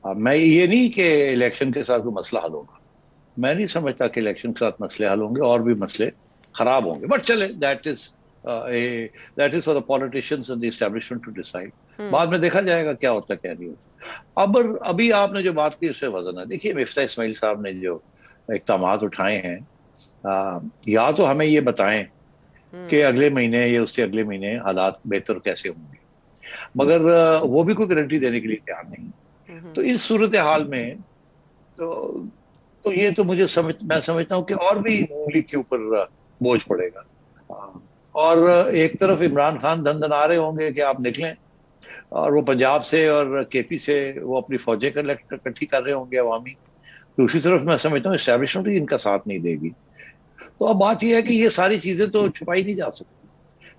मैं ये नहीं कि इलेक्शन के साथ कोई मसला हल होगा, मैं नहीं समझता कि इलेक्शन के साथ मसले हल होंगे, और भी मसले खराब होंगे, बट चले that is for the politicians and the establishment to decide. बाद में देखा जाएगा क्या होता क्या नहीं होता। अब अभी आपने जो बात की उससे वजन है, देखिए मिफ्ता इस्माइल साहब ने जो इक़दामात उठाए हैं, या तो हमें ये बताएं कि अगले महीने या उससे अगले महीने हालात बेहतर कैसे होंगे, मगर वो भी कोई गारंटी देने के लिए तैयार नहीं। तो इस सूरत हाल में तो ये तो मैं समझता हूँ कि और भी नून लीग के ऊपर बोझ पड़ेगा। और एक तरफ इमरान खान धन रहे होंगे कि आप निकलें, और वो पंजाब से और केपी से वो अपनी फौजें इकट्ठी कर रहे होंगे अवामी। दूसरी तरफ मैं समझता हूँ एस्टेब्लिशमेंट ही इनका साथ नहीं देगी। तो अब बात यह है कि ये सारी चीजें तो छुपाई नहीं जा सकती।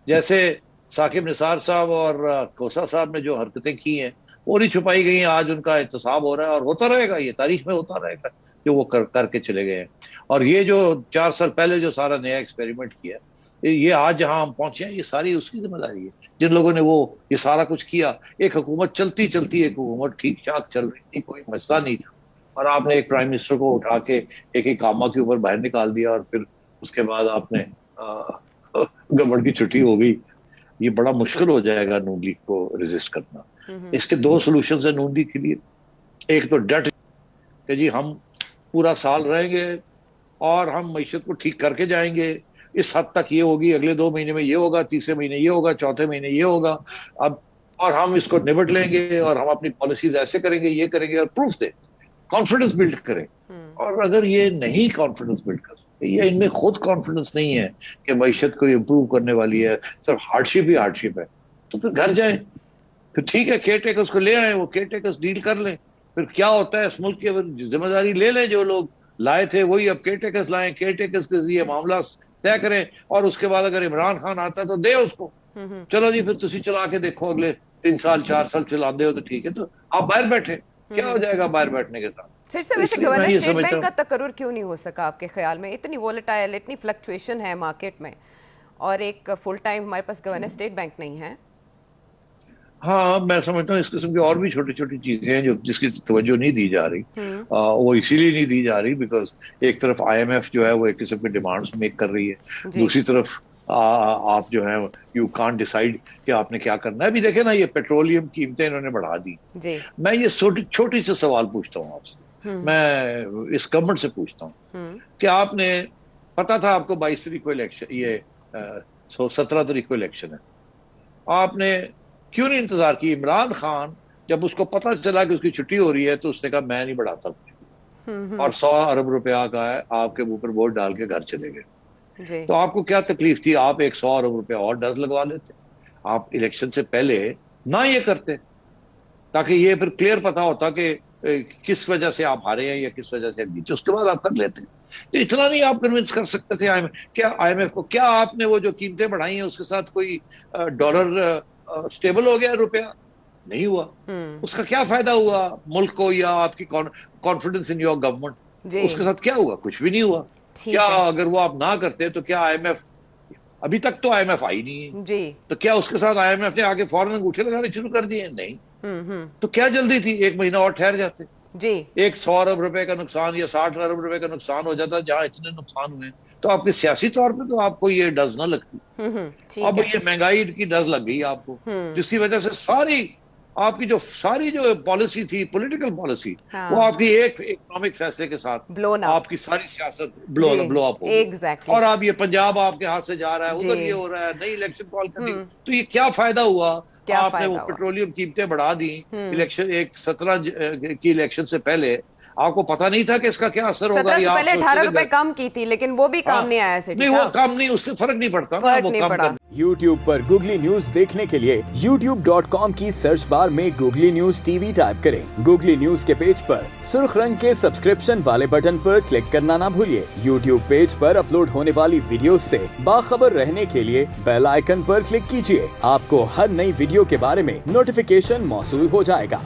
जैसे साकिब निसार साहब और कोसा साहब ने जो हरकतें की हैं वो नहीं छुपाई गई हैं, आज उनका एहतसाब हो रहा है और होता रहेगा, ये तारीख में होता रहेगा जो वो करके चले गए हैं। और ये जो 4 साल पहले जो सारा नया एक्सपेरिमेंट किया, ये आज जहां हम पहुंचे हैं, ये सारी उसकी जिम्मेदारी है, जिन लोगों ने वो ये सारा कुछ किया। एक हुकूमत चलती चलती एक हुकूमत ठीक ठाक चल रही थी, कोई मसला नहीं था, और आपने एक प्राइम मिनिस्टर को उठा के एक कामा के ऊपर बाहर निकाल दिया, और फिर उसके बाद आपने गवर्नमेंट की छुट्टी हो गई। ये बड़ा मुश्किल हो जाएगा नून लीग को रेजिस्ट करना। इसके 2 सोल्यूशन है नून लीग के लिए। एक तो डट कि जी हम पूरा साल रहेंगे और हम मईशत को ठीक करके जाएंगे, इस हद तक ये होगी, अगले 2 महीने में ये होगा, तीसरे महीने ये होगा, चौथे महीने ये होगा, अब और हम इसको निबट लेंगे और हम अपनी पॉलिसीज ऐसे करेंगे, ये करेंगे, और प्रूफ दे, कॉन्फिडेंस बिल्ड करें। और अगर ये नहीं कॉन्फिडेंस बिल्ड कर सकते, ये इनमें खुद कॉन्फिडेंस नहीं है कि मईशत को इम्प्रूव करने वाली है, सिर्फ हार्डशिप ही हार्डशिप है, तो फिर घर जाए, फिर ठीक है केयर टेकर्स को ले आए, वो केयर टेकर्स डील कर लें। फिर क्या होता है इस मुल्क की जिम्मेदारी ले लें, जो लोग लाए थे वही अब केयर टेकर्स लाएं, केयर टेकर्स के जरिए मामला तय करें, और उसके बाद अगर इमरान खान आता है तो दे उसको, चलो जी फिर तुसी चला के देखो, अगले 3 साल 4 साल चलाते हो तो ठीक है, तो आप बाहर बैठे, क्या हो जाएगा बाहर बैठने के साथ। सिर से वैसे गवर्नर स्टेट बैंक का तकर्रुर क्यों नहीं हो सका आपके ख्याल में? इतनी वोलेटाइल, इतनी फ्लक्चुएशन है मार्केट में, और एक फुल टाइम हमारे पास गवर्नर स्टेट बैंक नहीं है। हाँ, मैं समझता हूँ इस किस्म की और भी छोटी छोटी चीजें हैं जो जिसकी तवज्जो नहीं दी जा रही। वो इसीलिए नहीं दी जा रही बिकॉज एक तरफ IMF जो है वो एक किस्म की डिमांड्स मेक कर रही है, दूसरी तरफ आप जो है यू कांट डिसाइड कि आपने क्या करना है। अभी देखे ना, ये पेट्रोलियम कीमतें इन्होंने बढ़ा दी। मैं ये छोटी से सवाल पूछता हूँ आपसे, मैं इस गवर्नमेंट से पूछता हूँ कि आपने पता था आपको 22 तारीख को इलेक्शन, ये 17 तारीख को इलेक्शन है, आपने क्यों नहीं इंतजार की? इमरान खान जब उसको पता चला कि उसकी छुट्टी हो रही है तो उसने कहा मैं नहीं बढ़ाता, और 100 अरब रुपया का है आपके मुंह पर वोट डाल के घर चले गए। तो आपको क्या तकलीफ थी? आप एक 100 अरब रुपया और डज लगवा लेते, आप इलेक्शन से पहले ना ये करते, ताकि ये फिर क्लियर पता होता कि किस वजह से आप हारे हैं या किस वजह से जीते, उसके बाद आप कर लेते। तो इतना नहीं आप कन्विंस कर सकते थे IMF को? क्या आपने वो जो कीमतें बढ़ाई हैं उसके साथ कोई डॉलर स्टेबल हो गया, रुपया नहीं हुआ? उसका क्या फायदा हुआ मुल्क को या आपकी कॉन्फिडेंस इन योर गवर्नमेंट? उसके साथ क्या हुआ? कुछ भी नहीं हुआ। क्या अगर वो आप ना करते तो क्या IMF, अभी तक तो IMF आई नहीं है जी, तो क्या उसके साथ IMF ने आगे फौरन अंगूठे लगाने शुरू कर दिए? नहीं। तो क्या जल्दी थी? 1 महीना और ठहर जाते जी। एक 100 अरब रुपए का नुकसान या 60 अरब रुपए का नुकसान हो जाता, जहां इतने नुकसान हुए तो आपके सियासी तौर पे तो आपको ये डज ना लगती। अब ये महंगाई की डज लग गई आपको, जिसकी वजह से सारी आपकी जो पॉलिसी थी, पॉलिटिकल पॉलिसी, वो आपकी एक इकोनॉमिक फैसले के साथ आपकी सारी सियासत ब्लो अप हो गई। और अब ये पंजाब आपके हाथ से जा रहा है, उधर ये हो रहा है, नई इलेक्शन कॉल कर दी, तो ये क्या फायदा हुआ? आपने वो पेट्रोलियम कीमतें बढ़ा दी इलेक्शन 17 की इलेक्शन से पहले, आपको पता नहीं था कि इसका क्या असर होगा? पहले 18 रुपए कम की थी, लेकिन वो भी काम नहीं आया। नहीं, वो काम नहीं, उससे फर्क नहीं पड़ता ना, वो कम। YouTube पर गूगली न्यूज देखने के लिए youtube.com की सर्च बार में गूगली न्यूज TV टाइप करें। गूगली न्यूज के पेज पर सुर्ख रंग के सब्सक्रिप्शन वाले बटन पर क्लिक करना ना भूलिए। YouTube पेज पर अपलोड होने वाली वीडियो से बाखबर रहने के लिए बेल आइकन पर क्लिक कीजिए। आपको हर नई वीडियो के बारे में नोटिफिकेशन मौसूल हो जाएगा।